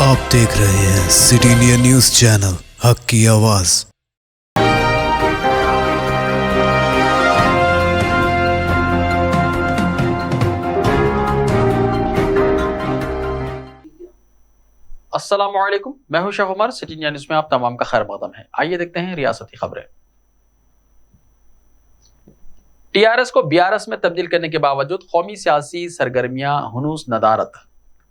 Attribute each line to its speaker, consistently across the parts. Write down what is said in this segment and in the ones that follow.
Speaker 1: आप देख रहे हैं सिटी इंडिया न्यूज चैनल, हक की आवाज।
Speaker 2: अस्सलामुअलैकुम, मैं हूं Sheikh Umar. City India News में आप तमाम का खैर मकदम है। आइए देखते हैं रियासती खबरें। टीआरएस को बीआरएस में तब्दील करने के बावजूद कौमी सियासी सरगर्मियां हुनूस नदारत।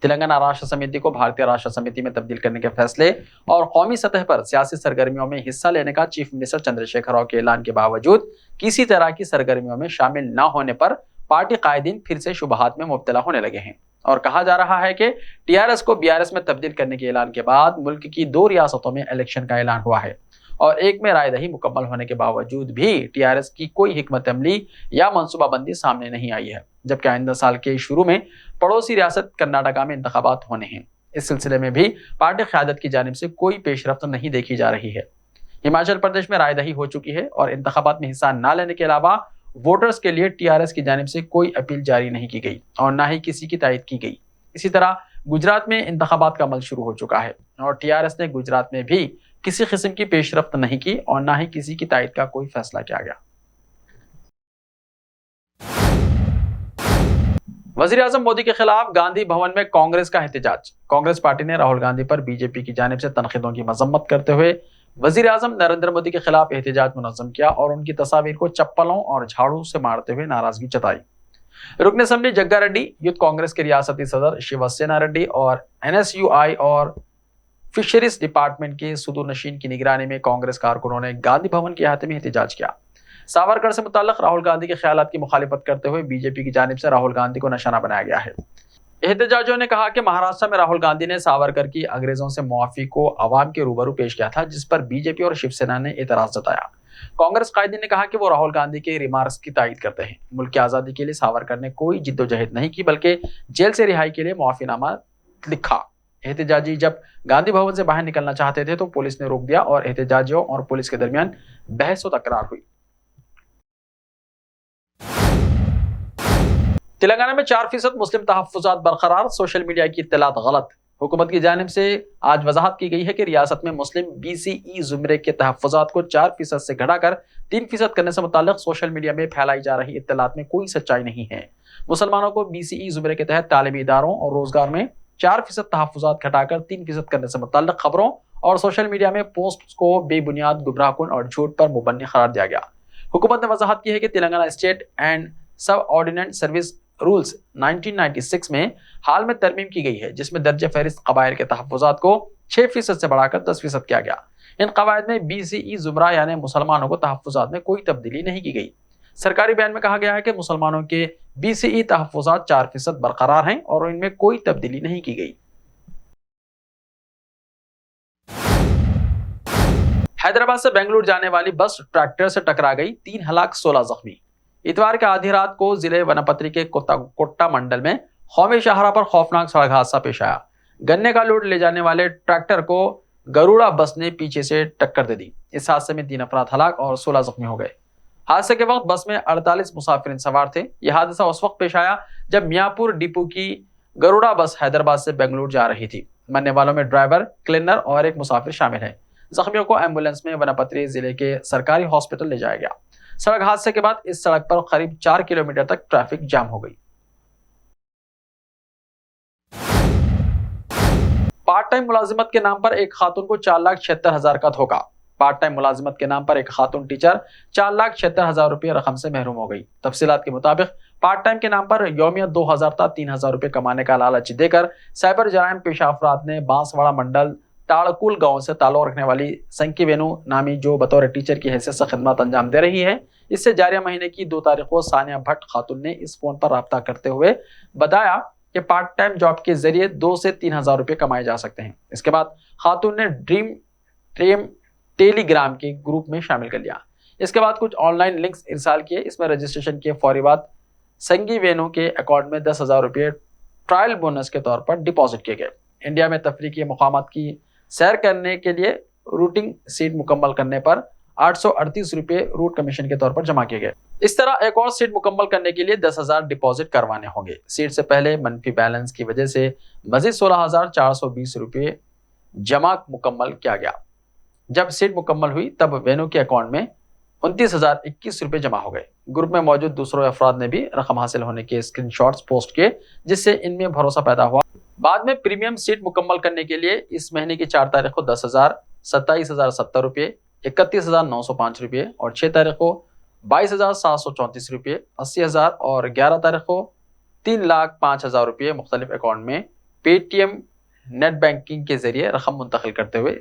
Speaker 2: तेलंगाना राष्ट्र समिति को भारतीय राष्ट्र समिति में तब्दील करने के फैसले और कौमी सतह पर सियासी सरगर्मियों में हिस्सा लेने का चीफ मिनिस्टर चंद्रशेखर राव के ऐलान के बावजूद किसी तरह की सरगर्मियों में शामिल न होने पर पार्टी कायदीन फिर से शुबहात में मुब्तला होने लगे हैं और कहा जा रहा है कि टीआरएस को बीआरएस में तब्दील करने के ऐलान के बाद मुल्क की 2 रियासतों में इलेक्शन का ऐलान हुआ है और एक में रायदही मुकम्मल होने के बावजूद भी टीआरएस की कोई हिकमत अमली या मनसूबाबंदी सामने नहीं आई है, जबकि आइंदा साल के शुरू में पड़ोसी रियासत कर्नाटका में इंतखाबात होने हैं। इस सिलसिले में भी पार्टी क़यादत की जानिब से कोई पेशरफ्त नहीं देखी जा रही है। हिमाचल प्रदेश में रायदही हो चुकी है और इंतखाबात में हिस्सा न लेने के अलावा वोटर्स के लिए टीआरएस की जानिब से कोई अपील जारी नहीं की गई और न ही किसी की तायद की गई। इसी तरह गुजरात में इंतखाबात का अमल शुरू हो चुका है और टीआरएस ने गुजरात में भी किसी किस्म की पेशरफ्त नहीं की और न ही किसी की तायद का कोई फैसला किया गया। वजीर आजम मोदी के खिलाफ गांधी भवन में कांग्रेस का एहतजाज। कांग्रेस पार्टी ने राहुल गांधी पर बीजेपी की जानिब से तनकीदों की मजम्मत करते हुए वजीर आजम नरेंद्र मोदी के खिलाफ एहतजाज मुनज़्ज़म किया और उनकी तस्वीर को चप्पलों और झाड़ू से मारते हुए नाराजगी जताई। रुकन असम्बली जग्गा रेड्डी, यूथ कांग्रेस के रियासती सदर शिवसेना रेड्डी और एनएसयूआई और फिशरीज डिपार्टमेंट के सुदूर नशीन की निगरानी में कांग्रेस कारकुनों ने गांधी भवन के अहाते में एहतजाज किया। सावरकर से मुताल्लिक राहुल गांधी के ख्यालात की मुखालिफत करते हुए बीजेपी की जानिब से राहुल गांधी को निशाना बनाया गया है। एहतजाजियों ने कहा कि महाराष्ट्र में राहुल गांधी ने सावरकर की अंग्रेजों से मुआफी को अवाम के रूबरू पेश किया था, जिस पर बीजेपी और शिवसेना ने एतराज जताया। कांग्रेस कायदीन ने कहा कि वो राहुल गांधी के रिमार्क्स की तायद करते हैं। मुल्क की आज़ादी के लिए सावरकर ने कोई जिद्दोजहद नहीं की, बल्कि जेल से रिहाई के लिए मुआफीनामा लिखा। एहतजाजी जब गांधी भवन से बाहर निकलना चाहते थे तो पुलिस ने रोक दिया और एहतजाजियों और पुलिस के दरमियान बहस व तकरार हुई। तेलंगाना में 4% मुस्लिम तहफ्फुज़ात बरकरार, सोशल मीडिया की इत्तलात गलत। हुकूमत की जानिब से आज वजाहत की गई है कि रियासत में मुस्लिम बीसीई जुमरे के तहफ्फुज़ात को 4% से घटाकर 3% करने से मुताल्लिक सोशल मीडिया में फैलाई जा रही इत्तलात में कोई सच्चाई नहीं है। मुसलमानों को बीसीई जुमरे के तहत तालीमी इदारों और रोजगार में 4% तहफ्फुज़ात घटाकर 3% करने से मुताल्लिक खबरों और सोशल मीडिया में पोस्ट को बेबुनियाद, गुमराहकुन और झूठ पर मुबन्नी करार दिया गया। हुकूमत ने वजाहत की है कि तेलंगाना स्टेट एंड सब ऑर्डिनेंट सर्विस रूल्स 1996 में हाल में तरमीम की गई है, जिसमें दर्जे फहरिस्त कबाइल के तहफ्फुज़ात को 6% से बढ़ाकर 10% किया गया। इन कवायद में बीसीई जुमरा यानी मुसलमानों को तहफ्फुज़ात में कोई तब्दीली नहीं की गई। सरकारी बयान में कहा गया है कि मुसलमानों के बीसीई तहफ्फुज़ात 4% बरकरार हैं और इनमें कोई तब्दीली नहीं की गई। हैदराबाद से बेंगलुरु जाने वाली बस ट्रैक्टर से टकरा गई, 3 हलाक 16 जख्मी। इतवार के आधी रात को जिले वनपत्री के कोट्टा मंडल में कौमी शाहरा पर खौफनाक सड़क हादसा पेश आया। गन्ने का लोड ले जाने वाले ट्रैक्टर को गरुड़ा बस ने पीछे से टक्कर दे दी। इस हादसे में 3 अफराद हलाक और 16 जख्मी हो गए। हादसे के वक्त बस में 48 मुसाफिर सवार थे। यह हादसा उस वक्त पेश आया जब मियापुर डिपो की गरुड़ा बस हैदराबाद से बेंगलुरु जा रही थी। मरने वालों में ड्राइवर, क्लीनर और एक मुसाफिर शामिल है। जख्मियों को एम्बुलेंस में वनपत्री जिले के सरकारी हॉस्पिटल ले जाया गया। सड़क हादसे के बाद इस सड़क पर करीब 4 किलोमीटर तक ट्रैफिक जाम हो गई। पार्ट टाइम मुलाजिमत के नाम पर एक खातून को 4,76,000 का धोखा। पार्ट टाइम मुलाजिमत के नाम पर एक खातून टीचर 4,76,000 रुपये रकम से महरूम हो गई। तफसीलात के मुताबिक पार्ट टाइम के नाम पर यौमियत 2,000 था 3,000 रुपये कमाने का लालच देकर साइबर जराइम पेशा अफराद ने बांसवाड़ा मंडल ताड़कुल गांव से ताल्लुक रखने वाली संकी वेनु नामी, जो बतौर टीचर की हैसियत से खिदमत अंजाम दे रही है, इससे जारिया महीने की 2 तारीख को सानिया भट्ट खातून ने इस फोन पर रब्ता करते हुए बताया कि पार्ट टाइम जॉब के जरिए 2 से 3,000 रुपये कमाए जा सकते हैं। इसके बाद खातून ने ड्रीम टेलीग्राम के ग्रुप में शामिल कर लिया। इसके बाद कुछ ऑनलाइन लिंक्स इरसाल किए। इसमें रजिस्ट्रेशन के फौरी बाद संगी वेनु के अकाउंट में 10,000 रुपये ट्रायल बोनस के तौर पर डिपॉजिट किए गए। इंडिया में तफरीकी मकामात की सैर करने के लिए रूटिंग सीट मुकम्मल करने पर 838 रुपये रूट कमीशन के तौर पर जमा किए गए। इस तरह एक और सीट मुकम्मल करने के लिए 10,000 डिपॉजिट करवाने होंगे। सीट से पहले मनफी बैलेंस की वजह से मजीद 16,420 रुपये जमा मुकम्मल किया गया। जब सीट मुकम्मल हुई तब वेनु के अकाउंट में 29,021 रुपए जमा हो गए। ग्रुप में मौजूद दूसरों अफराद ने भी रकम हासिल होने के स्क्रीनशॉट्स पोस्ट किए, जिससे इनमें भरोसा पैदा हुआ। बाद में प्रीमियम सीट मुकम्मल करने के लिए इस महीने की 4 तारीख को 10,000, 27,070 रुपये, 31,905 रुपये और 6 तारीख को 22,734 रुपये, 80,000 और 11 तारीख को 3,05,000 रुपये मुख्तलिफ अकाउंट में पेटीएम नेट बैंकिंग के जरिए रकम मुंतकिल करते हुए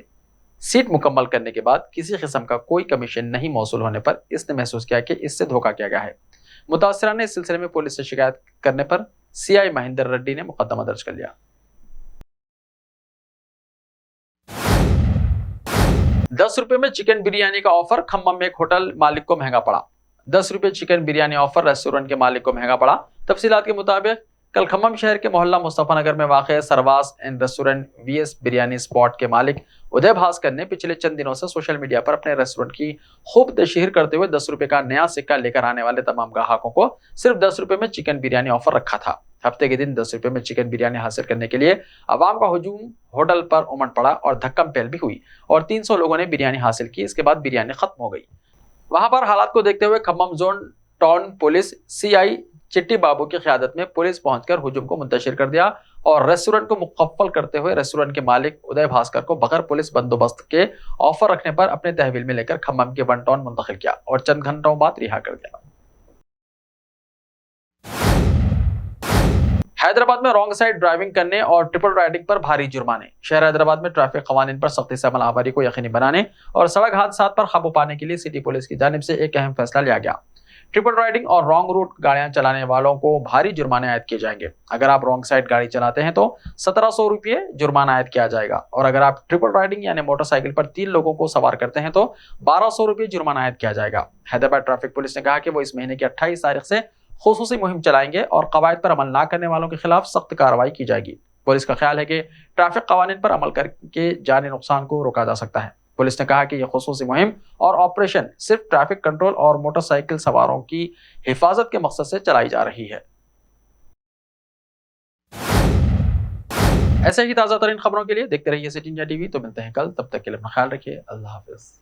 Speaker 2: सीट मुकम्मल करने के बाद किसी किस्म का कोई कमीशन नहीं मौसूल होने पर इसने महसूस किया कि इससे धोखा किया गया है। मुतासिरा ने इस सिलसिले में पुलिस से शिकायत करने पर सीआई महेंद्र रेड्डी ने मुकदमा दर्ज कर लिया। 10 रुपए में चिकन बिरयानी का ऑफर खम्मम में एक होटल मालिक को महंगा पड़ा। 10 रुपए चिकन बिरयानी ऑफर रेस्टोरेंट के मालिक को महंगा पड़ा। तफसीलात के मुताबिक कल खम्मम शहर के मोहल्ला मुस्तफा नगर में वाक़ सरवास and restaurant VS biryani spot के मालिक उदय भास्कर ने पिछले चंद दिनों से सोशल मीडिया पर अपने रेस्टोरेंट की खूब तशहीर करते हुए 10 रुपए का नया सिक्का लेकर आने वाले तमाम ग्राहकों को सिर्फ 10 रुपए में चिकन बिरयानी ऑफर रखा था। हफ्ते के दिन 10 रुपए में चिकन बिरयानी हासिल करने के लिए अवाम का हुजूम होटल पर उमड़ पड़ा और धक्कम पहल भी हुई और 300 लोगों ने बिरयानी हासिल की। इसके बाद बिरयानी खत्म हो गई। वहां पर हालात को देखते हुए Khammam zone town police CI चिट्टी बाबू की क़यादत में पुलिस पहुंचकर हुजूम को मुंतशिर कर दिया और रेस्टोरेंट को मुकफ्फल करते हुए रेस्टोरेंट के मालिक उदय भास्कर को बगैर पुलिस बंदोबस्त के ऑफर रखने पर अपने तहवील में लेकर खम्मम के 1 टाउन मुंतकिल किया और चंद घंटों बाद रिहा कर दिया। हैदराबाद में रॉन्ग साइड ड्राइविंग करने और ट्रिपल राइडिंग पर भारी जुर्माने। शहर हैदराबाद में ट्रैफिक कवानीन पर सख्ती से अमल आवरी को यकीनी बनाने और सड़क हादसात पर काबू पाने के लिए सिटी पुलिस की जानिब से एक अहम फैसला लिया गया। ट्रिपल राइडिंग और रॉन्ग रूट गाड़ियां चलाने वालों को भारी जुर्माने आयद किए जाएंगे। अगर आप रॉन्ग साइड गाड़ी चलाते हैं तो 1700 रुपये जुर्माना आयद किया जाएगा और अगर आप ट्रिपल राइडिंग यानी मोटरसाइकिल पर 3 लोगों को सवार करते हैं तो 1200 रुपये जुर्माना आयद किया जाएगा। हैदराबाद ट्रैफिक पुलिस ने कहा कि वो इस महीने की 28 तारीख से खुसूसी मुहिम चलाएंगे और कवायद पर अमल न करने वालों के खिलाफ सख्त कार्रवाई की जाएगी। पुलिस का ख्याल है कि ट्रैफिक कवानीन पर अमल करके जानी नुकसान को रोका जा सकता है। पुलिस ने कहा कि यह खुसूसी मुहिम और ऑपरेशन सिर्फ ट्रैफिक कंट्रोल और मोटरसाइकिल सवारों की हिफाजत के मकसद से चलाई जा रही है। ऐसे ही ताज़ा तरीन खबरों के लिए देखते रहिए सिटी इंडिया टीवी। तो मिलते हैं कल, तब तक के लिए अपना ख्याल रखिए। अल्लाह हाफिज।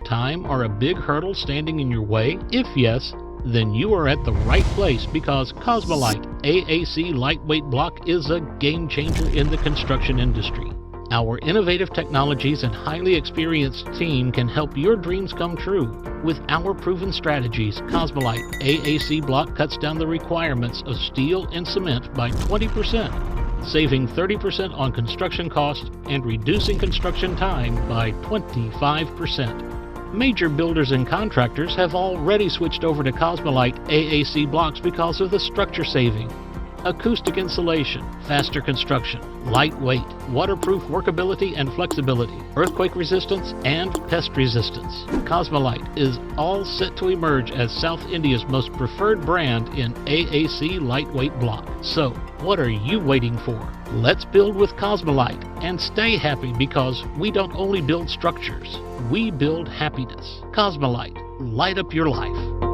Speaker 3: Time or a big hurdle standing in your way? If yes, then you are at the right place because Cosmolite AAC lightweight block is a game changer in the construction industry. Our innovative technologies and highly experienced team can help your dreams come true. With our proven strategies, Cosmolite AAC block cuts down the requirements of steel and cement by 20%, saving 30% on construction costs and reducing construction time by 25%. Major builders and contractors have already switched over to Cosmolite AAC blocks because of the structure saving, acoustic insulation, faster construction, lightweight, waterproof workability and flexibility, earthquake resistance, and pest resistance. Cosmolite is all set to emerge as South India's most preferred brand in AAC lightweight block. So, what are you waiting for? Let's build with Cosmolite and stay happy because we don't only build structures, we build happiness. Cosmolite, light up your life.